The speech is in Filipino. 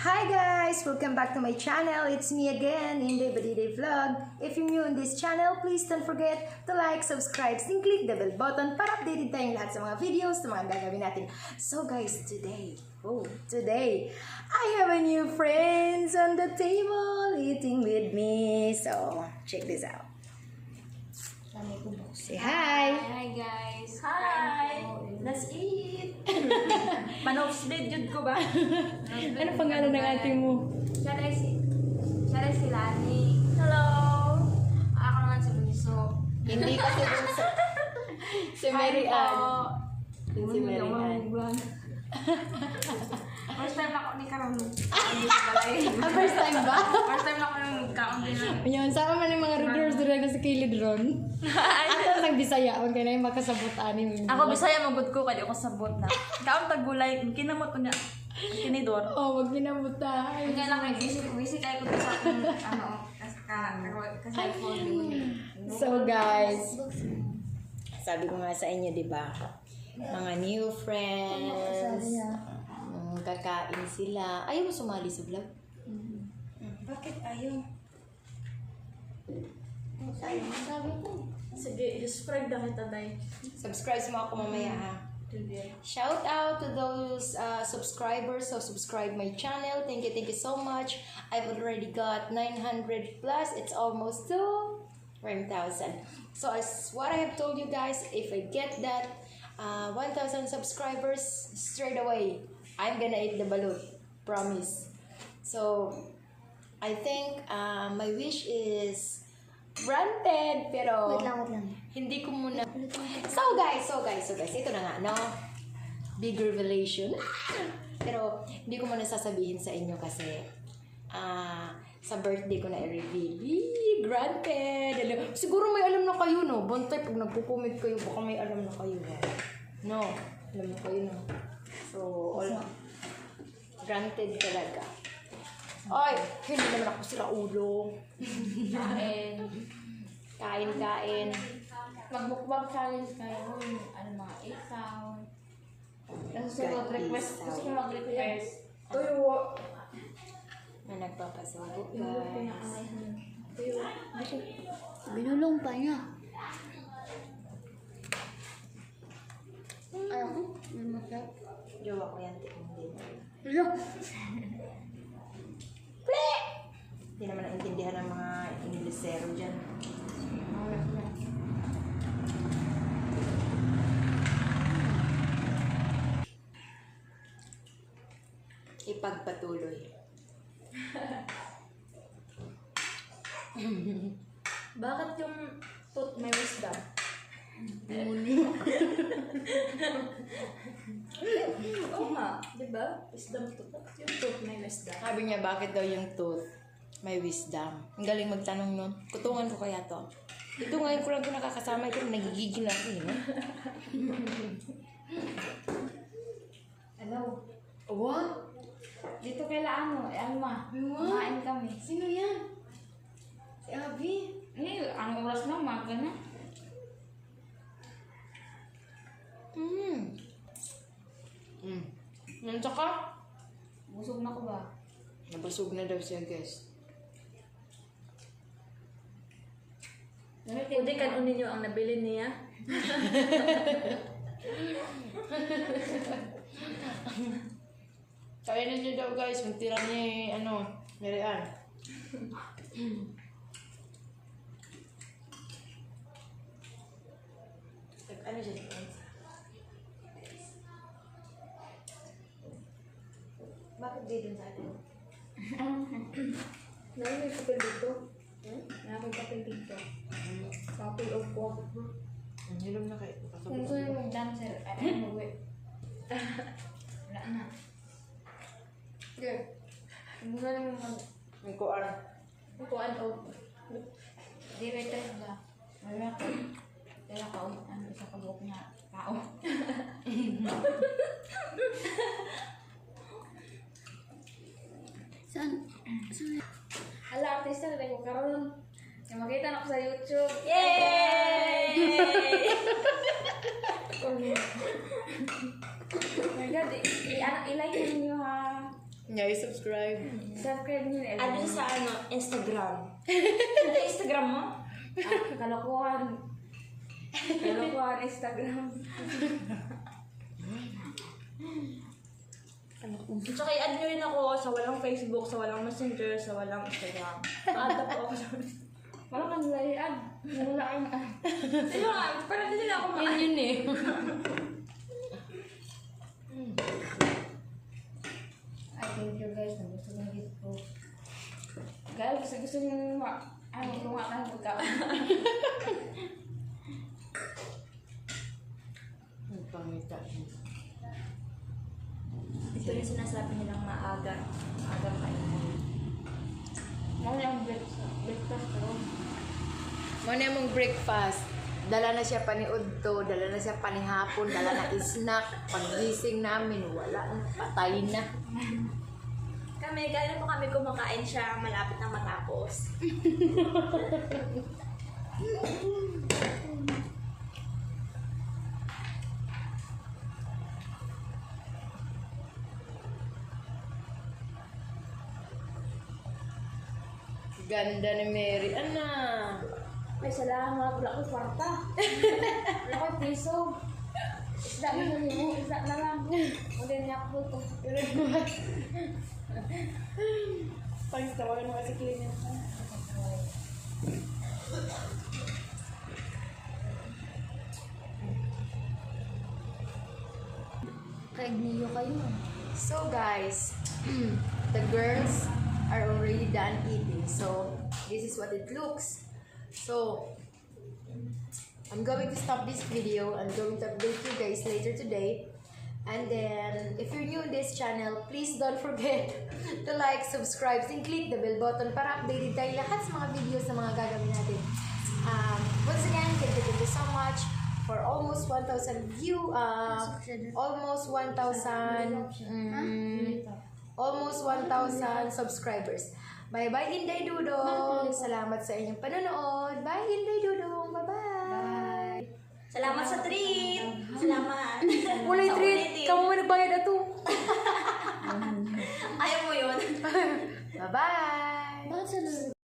Hi guys! Welcome back to my channel. It's me again in the Everyday Vlog. If you're new in this channel, please don't forget to like, subscribe, and click the bell button para updated tayong lahat sa mga videos na mga gagawin natin. So guys, today, I have a new friends on the table eating with me. So, check this out. Say hi! Hi guys! Hi! Let's eat! Manok-split yun ko ba? Ano pangalan ng ate mo? Siya rin si Lani. Hello! Ako naman si Luiso. Hindi ko si Bunso. Si Mary Ann. Si Mary Ann. First time ako ni Karon. First time ba? First time ako yung nagkaon din. Ayun, sama man yung mga readers doon sa kilid ron. Ako sa Bisaya, huwag ka na yung makasabot anim. Ako Bisaya magud ko kadi ako sabot na. Kaon tagulay kinamot ko niya. Kinidor. Oh, wag ginamot tayo. Kaya lang may visit tayo ko sa ka-cellphone. So guys, sabi ko nga sa inyo, di ba? Mga new friends. Kakain sila. Ayaw mo sumali sa vlog? Bakit ayaw? Sabi ko. Sige, subscribe na kita day. Subscribe mo ako mamaya ha. Shout out to those subscribers who subscribe my channel. Thank you so much. I've already got 900 plus. It's almost to 1,000. So as what I have told you guys, if I get that 1,000 subscribers straight away, I'm gonna eat the balut. Promise. So I think my wish is granted, pero Wait lang. hindi ko muna. So guys, ito na nga, no? Big revelation. Pero hindi ko muna sasabihin sa inyo kasi sa birthday ko na i-reveal. Granted. Siguro may alam na kayo, no? Bantay, pag nagpo-comment kayo, baka may alam na kayo. No? Alam na kayo, no? So, granted talaga. Ay, hindi naman ako sila ulo. Kain. Mag-mukbang challenge kayo. Ano mga ikaw. Nasusunod request. Gusto ko mag-request. Tuyo. Na nagpapasubo, guys. Binulong pa niya. Ayaw ko. Jowa ko yan, hindi. Hello? Hindi naman naintindihan ng mga Inglesero dyan. Ipagpatuloy. Bakit yung tooth may wisdom? Oo nga, di ba? Wisdom tooth. Yung tooth may wisdom. Sabi niya, bakit daw yung tooth may wisdom? Ang galing magtanong nun. Kutungan ko kaya to. Ito ngayon ko lang ito nakakasama. Ito nagigigil ako eh. No? Hello? What? Dito kailangan mo. Alma. Kumain kami. Sino yan? Si Abby? Ang oras na, umaga na. Nandiyan ka? Busog na ko ba? Nabusog na daw siya, guys. Pwede kanunin nyo ang nabili niya. Kainin niyo daw, guys. Magtira niya Marian. Ano siya? Bakit di din sa atin? May papel dito. May papel dito. Papel of what? Ang hilom na kayo. Kung gusto yung mag-dancer, ay mag-uwi. Wala na. Okay. Kung gusto yung May kuwan. Kuan o. di waitress ba? Wala ko. Kaya ka, ano isa ka buhok niya. Tao. Saan? Hala, artista na tayo karon. Yung makita na ko sa YouTube. Yay! Oh my God, i-like ninyo ha. Yeah, subscribe. Subscribe niyo na. Ano sa Instagram? Ano Instagram mo? Kalokohan. Kalokohan Instagram. At saka i-add nyo rin ako sa walang Facebook, sa walang Messenger, sa walang Instagram. Pa-add na po ako sa... Wala kang layaan. Wala kang Diba nga, parang hindi na ako Yun eh. Ay, thank you guys. Nagusto ng gift ko. Guys, gusto nyo gumawa ka ng pagkaon. Ang pangita. Ito yung sinasabi nilang maaga. Maaga kainin. Ano yung breakfast ko? Muna mong breakfast. Dala na siya pa ni Udto, dala na siya pa ni hapon, dala na snack. Paggising namin, wala na, patay na. Kaya po kami kumakain siya malapit na matapos. Ganda ni Mary. Ana. Ay, salamat. Wala ko kwarta. Wala ko piso. Isda na lang mo. Isda na lang. Wala niya ako ito. Pangis, tawagan mo kasi clean yan. Kaig niyo kayo. So guys, the girls are already done eating. So this is what it looks. So I'm going to stop this video. I'm going to update you guys later today. And then, if you're new in this channel, please don't forget to like, subscribe, and click the bell button para updated tayo lahat sa mga videos na mga gagawin natin. Once again, thank you so much for almost 1,000 almost 1,000 subscribers. Bye-bye, Inday Dudong! Salamat sa inyong panonood. Bye, Inday Dudong! Bye-bye! Salamat sa treat! Salamat! Mulay treat! Kamu mo nagbayad ato! Ayaw mo yun? Bye-bye! Bakit sa